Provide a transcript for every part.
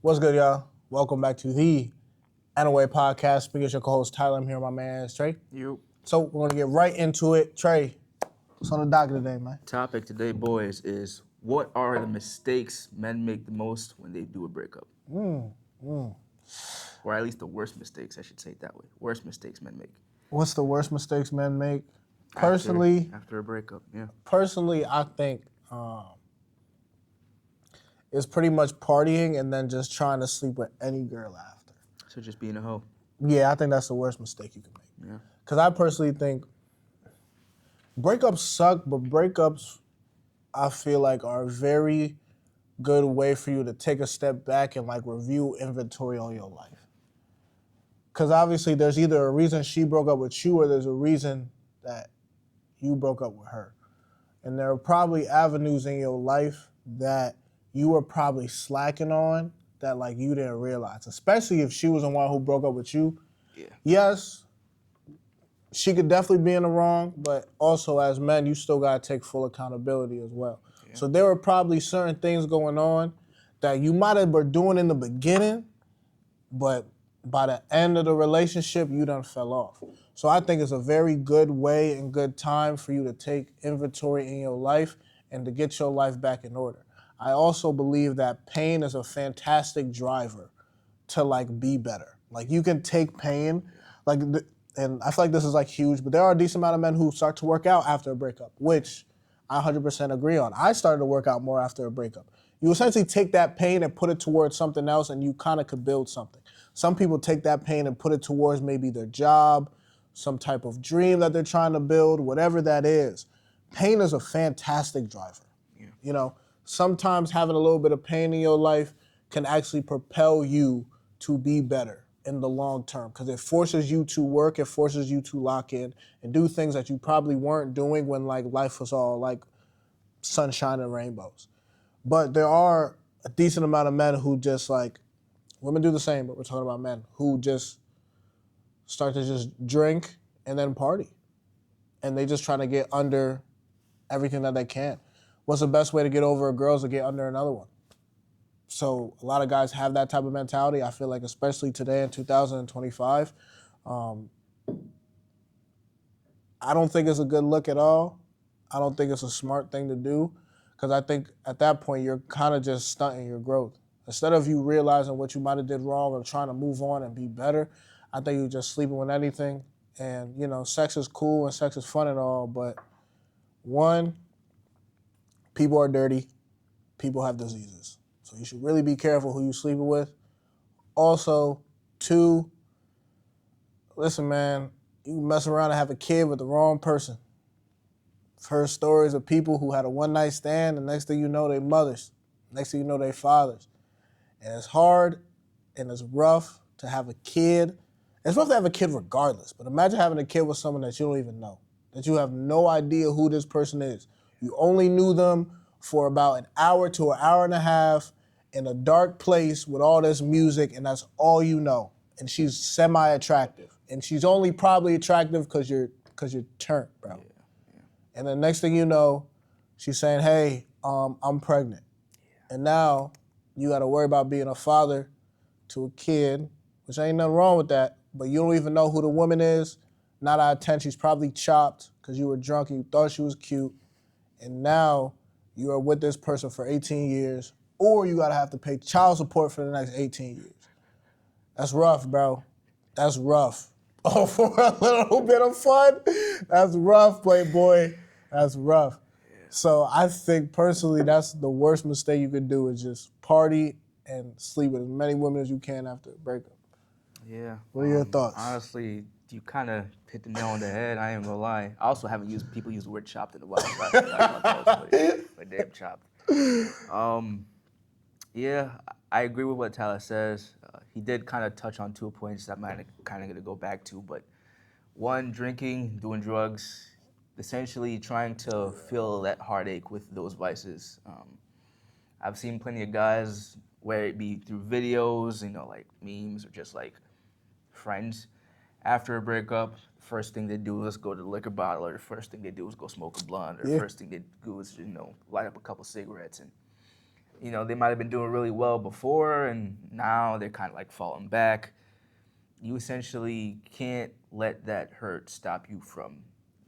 What's good, y'all? Welcome back to the Anaway Podcast. Speaking as your co-host Tyler, I'm here with my man Trey. You. So we're gonna get right into it. Trey, what's on the docket today, man? Topic today, boys, is what are the mistakes men make the most when they do a breakup? Or at least the worst mistakes, I should say it that way. Worst mistakes men make What's the worst mistakes men make? after Personally, after a breakup. Yeah. I think it's pretty much partying and then just trying to sleep with any girl after. So just being a hoe. Yeah, I think that's the worst mistake you can make. Yeah. Because I personally think breakups suck, but breakups I feel like are a very good way for you to take a step back and like review inventory on your life. Because obviously there's either a reason she broke up with you or there's a reason that you broke up with her. And there are probably avenues in your life that you were probably slacking on that like you didn't realize, especially if she was the one who broke up with you. Yeah. Yes, she could definitely be in the wrong, but also as men, you still gotta take full accountability as well. Yeah. So there were probably certain things going on that you might have been doing in the beginning, but by the end of the relationship, you done fell off. So I think it's a very good way and good time for you to take inventory in your life and to get your life back in order. I also believe that pain is a fantastic driver to like be better. Like you can take pain, like, and I feel like this is like huge, but there are a decent amount of men who start to work out after a breakup, which I 100% agree on. I started to work out more after a breakup. You essentially take that pain and put it towards something else and you kind of could build something. Some people take that pain and put it towards maybe their job, some type of dream that they're trying to build, whatever that is. Pain is a fantastic driver. Yeah. You know, sometimes having a little bit of pain in your life can actually propel you to be better in the long term because it forces you to work, it forces you to lock in and do things that you probably weren't doing when like life was all like sunshine and rainbows. But there are a decent amount of men who just like, women do the same, but we're talking about men who just start to just drink and then party. And they just try to get under everything that they can. What's the best way to get over a girl is to get under another one. So a lot of guys have that type of mentality. I feel like especially today in 2025, I don't think it's a good look at all. I don't think it's a smart thing to do because I think at that point you're kind of just stunting your growth. Instead of you realizing what you might have did wrong or trying to move on and be better, I think you're just sleeping with anything. And, you know, sex is cool and sex is fun and all, but one, people are dirty, people have diseases. So you should really be careful who you sleeping with. Also, two, listen, man, you mess around and have a kid with the wrong person. I've heard stories of people who had a one-night stand, and next thing you know, they mothers. Next thing you know, they fathers. And it's hard and it's rough to have a kid. It's rough to have a kid regardless, but imagine having a kid with someone that you don't even know, that you have no idea who this person is. You only knew them for about an hour to an hour and a half in a dark place with all this music, and that's all you know. And she's semi-attractive. And she's only probably attractive because you're turned, bro. Yeah. Yeah. And then next thing you know, she's saying, hey, I'm pregnant. And now you got to worry about being a father to a kid, which ain't nothing wrong with that, but you don't even know who the woman is. 9 out of 10, she's probably chopped because you were drunk and you thought she was cute. And now you are with this person for 18 years, or you got to have to pay child support for the next 18 years. That's rough, bro. That's rough. Oh, for a little bit of fun? That's rough, Playboy. That's rough. So I think personally that's the worst mistake you could do is just party and sleep with as many women as you can after a breakup. Yeah. What are your thoughts? Honestly, you kind of hit the nail on the head. I ain't gonna lie. I also haven't used people use the word chopped in a while. So I forgot about that, but damn chopped. Yeah, I agree with what Tyler says. He did kind of touch on 2 points that I'm kind of going to go back to. But one, drinking, doing drugs, essentially trying to fill that heartache with those vices. I've seen plenty of guys, whether it be through videos, like memes or just like friends, after a breakup, first thing they do is go to the liquor bottle, or the first thing they do is go smoke a blunt, or the Yeah. first thing they do is, light up a couple cigarettes. And You know, they might have been doing really well before, and now they're kind of like falling back. You essentially can't let that hurt stop you from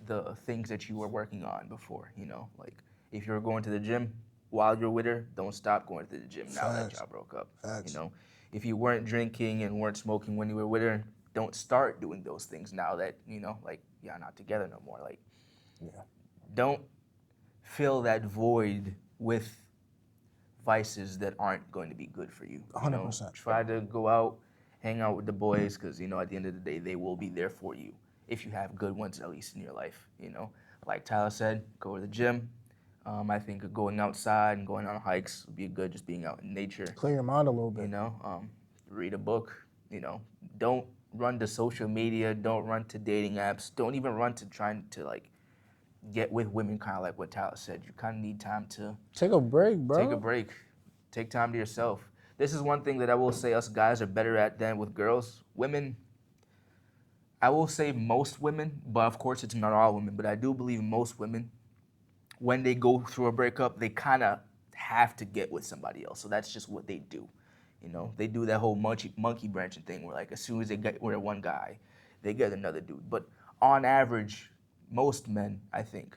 the things that you were working on before. You know, like if you're going to the gym while you're with her, don't stop going to the gym now that Facts. y'all broke up. You Facts. know, if you weren't drinking and weren't smoking when you were with her, don't start doing those things now that, you know, like y'all not together no more. Like, Yeah. don't fill that void with vices that aren't going to be good for you. You know, 100%. try to go out, hang out with the boys, because you know at the end of the day they will be there for you if you have good ones at least in your life. You know, like Tyler said, go to the gym. I think going outside and going on hikes would be good. Just being out in nature. Clear your mind a little You bit. know, read a book. You know, don't run to social media. Don't run to dating apps. Don't even run to trying to like get with women. Kind of like what Tyler said. You kind of need time to Take a break, bro. take a break. Take time to yourself. This is one thing that I will say us guys are better at than with girls. Women, I will say most women, but of course it's not all women, but I do believe most women, when they go through a breakup, they kind of have to get with somebody else. So that's just what they do. You know, they do that whole monkey branching thing where like as soon as they get with one guy, they get another dude. But on average, most men, I think,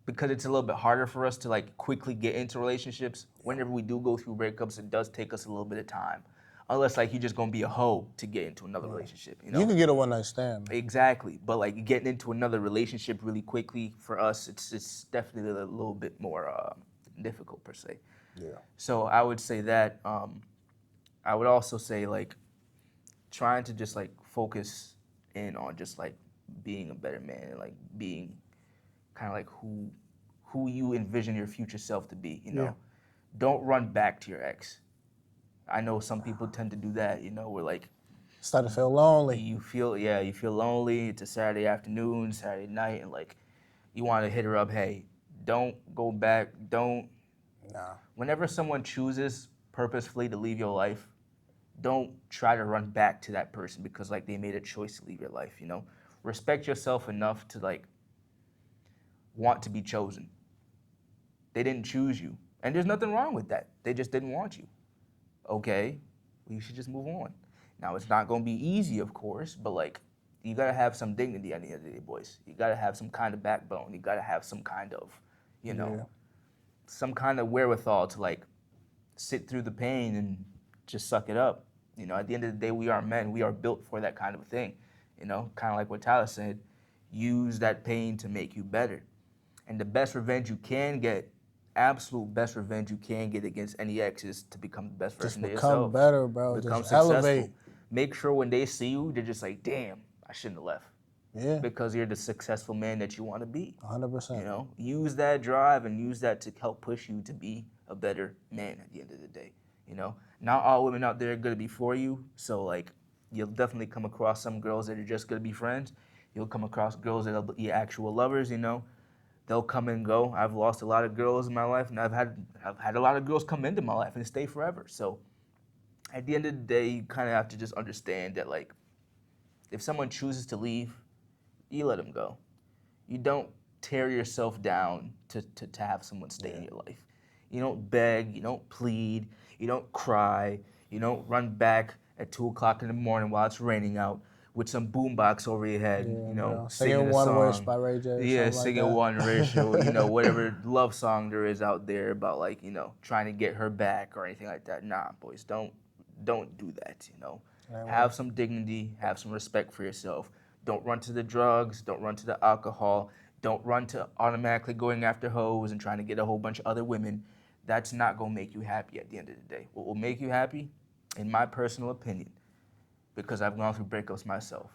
because it's a little bit harder for us to like quickly get into relationships. Whenever we do go through breakups, it does take us a little bit of time, unless like you're just gonna be a hoe to get into another relationship. You You know, can get a one night stand. exactly. But like getting into another relationship really quickly for us, it's definitely a little bit more difficult per se. Yeah. So I would say that. I would also say like trying to just like focus in on just like being a better man and like being kind of like who you envision your future self to be. You Yeah. know, don't run back to your ex. I know some people tend to do that. You know, where like Start to feel lonely. you feel lonely. It's a Saturday afternoon, Saturday night, and like you want to hit her up. Hey, don't go back. Don't. Nah. Whenever someone chooses purposefully to leave your life, don't try to run back to that person because like they made a choice to leave your life. You know, respect yourself enough to like want to be chosen. They didn't choose you. And there's nothing wrong with that. They just didn't want you. Okay, well, you should just move on. Now, it's not going to be easy, of course, but like, you got to have some dignity at the end of the day, boys. You got to have some kind of backbone. You got to have some kind of, you know, Yeah. some kind of wherewithal to like sit through the pain and just suck it up. You know, at the end of the day, we are men. We are built for that kind of a thing. You know, kind of like what Tyler said, use that pain to make you better. And the best revenge you can get, absolute best revenge you can get against any ex is to become the best Just version of become yourself. better, bro. Become Just successful. elevate. Make sure when they see you, they're just like, damn, I shouldn't have left. Yeah. Because you're the successful man that you want to be. 100%. You know, use that drive and use that to help push you to be a better man at the end of the day. You know, not all women out there are gonna be for you. So like, you'll definitely come across some girls that are just gonna be friends. You'll come across girls that will be actual lovers. You know, they'll come and go. I've lost a lot of girls in my life, and I've had a lot of girls come into my life and stay forever. So at the end of the day, you kind of have to just understand that like, if someone chooses to leave, you let them go. You don't tear yourself down to have someone stay in your life. You don't beg, you don't plead, you don't cry, you don't run back at 2 o'clock in the morning while it's raining out with some boombox over your head, Yeah, you know, bro. singing Singing a One Wish song. by Ray J or Yeah, something like singing that. One Ratio, you know, whatever love song there is out there about like, you know, trying to get her back or anything like that. Nah, boys, don't do that, you know. Have some dignity, have some respect for yourself. Don't run to the drugs, don't run to the alcohol, don't run to automatically going after hoes and trying to get a whole bunch of other women. That's not gonna make you happy at the end of the day. What will make you happy, in my personal opinion, because I've gone through breakups myself,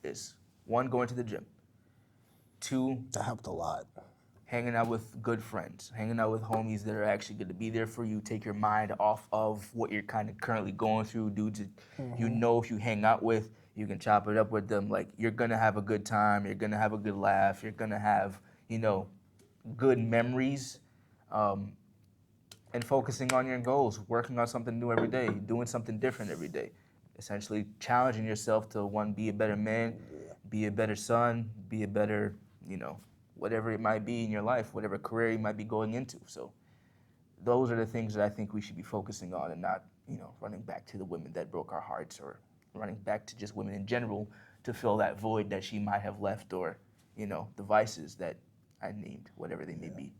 is one, going to the gym. Two, That helped a lot. hanging out with good friends, hanging out with homies that are actually going to be there for you, take your mind off of what you're kind of currently going through, dudes that you know if you hang out with, you can chop it up with them. Like, you're going to have a good time, you're going to have a good laugh, you're going to have, you know, good memories. Um, and focusing on your goals, working on something new every day, doing something different every day. Essentially challenging yourself to, one, be a better man, be a better son, be a better, you know, whatever it might be in your life, whatever career you might be going into. So those are the things that I think we should be focusing on, and not, running back to the women that broke our hearts, or running back to just women in general to fill that void that she might have left, or, the vices that I named, whatever they may be.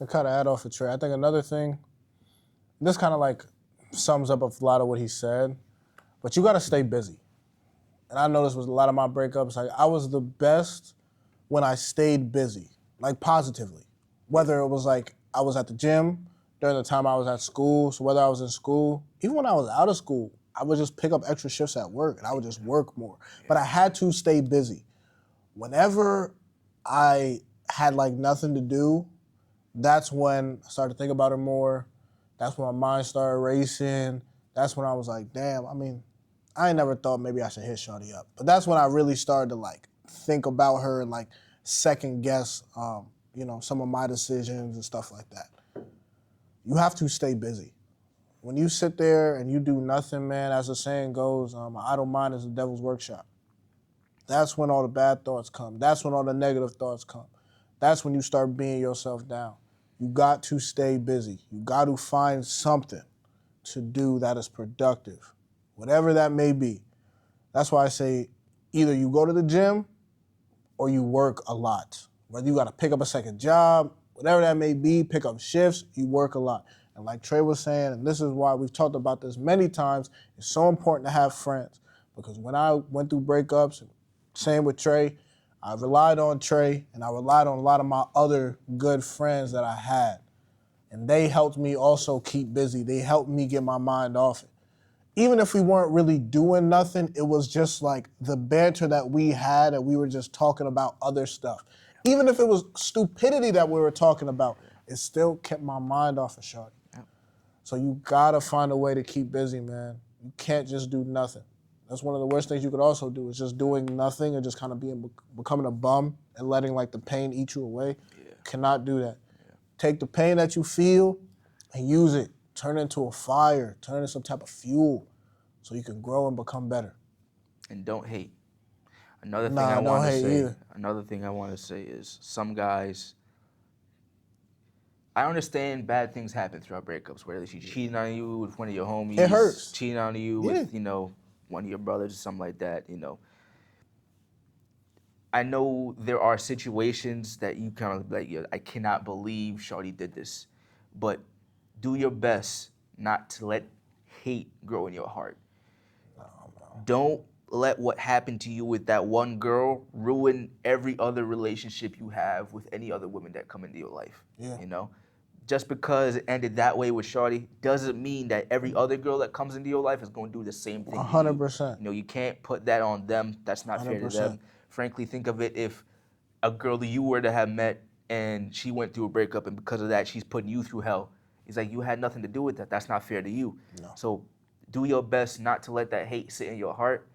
To kind of add off of Trey, I think another thing, this kind of like sums up a lot of what he said, but you got to stay busy. And I noticed with a lot of my breakups, like I was the best when I stayed busy, like positively. Whether it was like I was at the gym during the time I was at school, so whether I was in school, even when I was out of school, I would just pick up extra shifts at work and I would just work more. But I had to stay busy. Whenever I had like nothing to do, that's when I started to think about her more. That's when my mind started racing. That's when I was like, damn, I mean, I ain't never thought maybe I should hit Shorty up. But that's when I really started to like think about her and like second guess, some of my decisions and stuff like that. You have to stay busy. When you sit there and you do nothing, man, as the saying goes, an idle mind is the devil's workshop. That's when all the bad thoughts come. That's when all the negative thoughts come. That's when you start being yourself down. You got to stay busy. You got to find something to do that is productive, whatever that may be. That's why I say either you go to the gym or you work a lot. Whether you got to pick up a second job, whatever that may be, pick up shifts, you work a lot. And like Trey was saying, and this is why we've talked about this many times, it's so important to have friends. Because when I went through breakups, same with Trey, I relied on Trey and I relied on a lot of my other good friends that I had. And they helped me also keep busy. They helped me get my mind off it. Even if we weren't really doing nothing, it was just like the banter that we had and we were just talking about other stuff. Even if it was stupidity that we were talking about, it still kept my mind off of Shorty. So you gotta find a way to keep busy, man. You can't just do nothing. That's one of the worst things you could also do, is just doing nothing and just kind of becoming a bum and letting like the pain eat you away. Yeah. Cannot do that. Yeah. Take the pain that you feel and use it. Turn it into a fire. Turn it into some type of fuel so you can grow and become better. And don't hate. Another thing I want to say is some guys, I understand bad things happen throughout breakups, whether she's cheating on you with one of your homies, it hurts. Cheating on you with, one of your brothers or something like that, I know there are situations that you kind of like, I cannot believe Shorty did this, but do your best not to let hate grow in your heart. Don't let what happened to you with that one girl ruin every other relationship you have with any other women that come into your life. Yeah. Just because it ended that way with Shorty doesn't mean that every other girl that comes into your life is going to do the same thing. 100%. You can't put that on them. That's not 100%. Fair to them. Frankly, think of it, if a girl that you were to have met and she went through a breakup and because of that she's putting you through hell. It's like you had nothing to do with that. That's not fair to you. No. So do your best not to let that hate sit in your heart.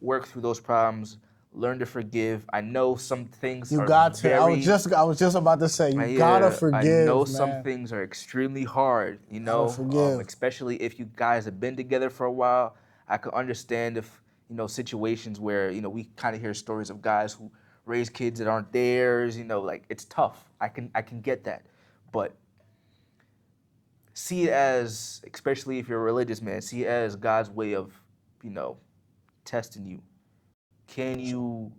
Work through those problems. Learn to forgive. I know some things you got to. I was just about to say you gotta forgive. I know man. Some things are extremely hard. Especially if you guys have been together for a while. I could understand if situations where we kind of hear stories of guys who raise kids that aren't theirs. Like it's tough. I can get that, but see it as, especially if you're a religious man, see it as God's way of testing you. Can you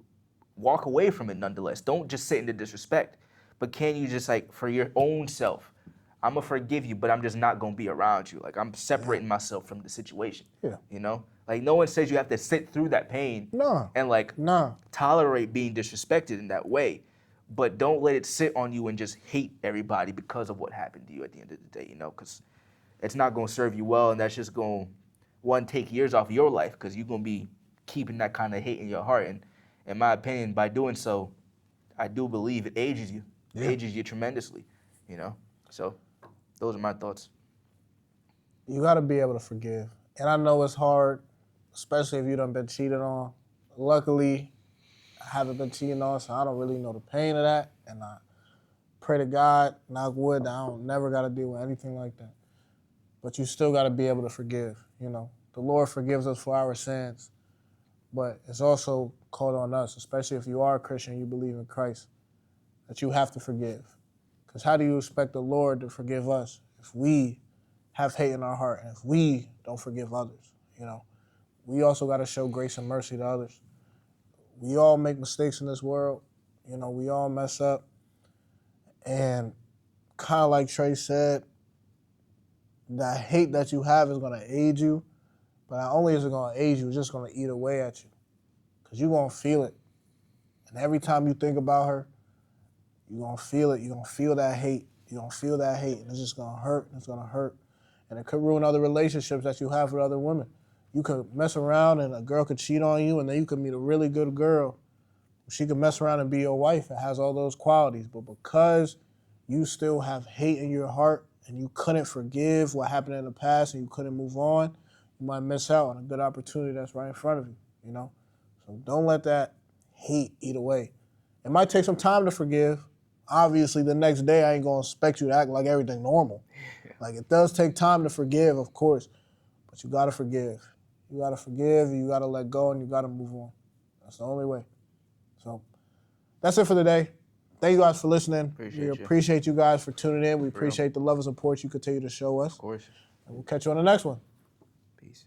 walk away from it nonetheless? Don't just sit in the disrespect, but can you just, like, for your own self, I'm gonna forgive you, but I'm just not gonna be around you. Like, I'm separating myself from the situation. Yeah. Like, no one says you have to sit through that pain and tolerate being disrespected in that way, but don't let it sit on you and just hate everybody because of what happened to you at the end of the day. Because it's not gonna serve you well, and that's just gonna take years off of your life, because you're gonna be keeping that kind of hate in your heart. And in my opinion, by doing so, I do believe it ages you. It ages you tremendously, So those are my thoughts. You got to be able to forgive. And I know it's hard, especially if you done been cheated on. Luckily, I haven't been cheated on, so I don't really know the pain of that. And I pray to God, knock wood, that I don't never got to deal with anything like that. But you still got to be able to forgive, The Lord forgives us for our sins. But it's also called on us, especially if you are a Christian, you believe in Christ, that you have to forgive. Because how do you expect the Lord to forgive us if we have hate in our heart and if we don't forgive others, we also got to show grace and mercy to others. We all make mistakes in this world. We all mess up. And kind of like Trey said, that hate that you have is going to aid you, but not only is it going to aid you, it's just going to eat away at you because you're going to feel it. And every time you think about her, you're going to feel it. You're going to feel that hate. You're going to feel that hate, and it's just going to hurt, and it's going to hurt. And it could ruin other relationships that you have with other women. You could mess around, and a girl could cheat on you, and then you could meet a really good girl. She could mess around and be your wife and has all those qualities. But because you still have hate in your heart and you couldn't forgive what happened in the past and you couldn't move on, you might miss out on a good opportunity that's right in front of you, So don't let that hate eat away. It might take some time to forgive. Obviously, the next day, I ain't going to expect you to act like everything normal. Like, it does take time to forgive, of course, but you got to forgive. You got to forgive, you got to let go, and you got to move on. That's the only way. So that's it for today. Thank you guys for listening. We appreciate you guys for tuning in. We appreciate the love and support you continue to show us. Of course. And we'll catch you on the next one. Peace.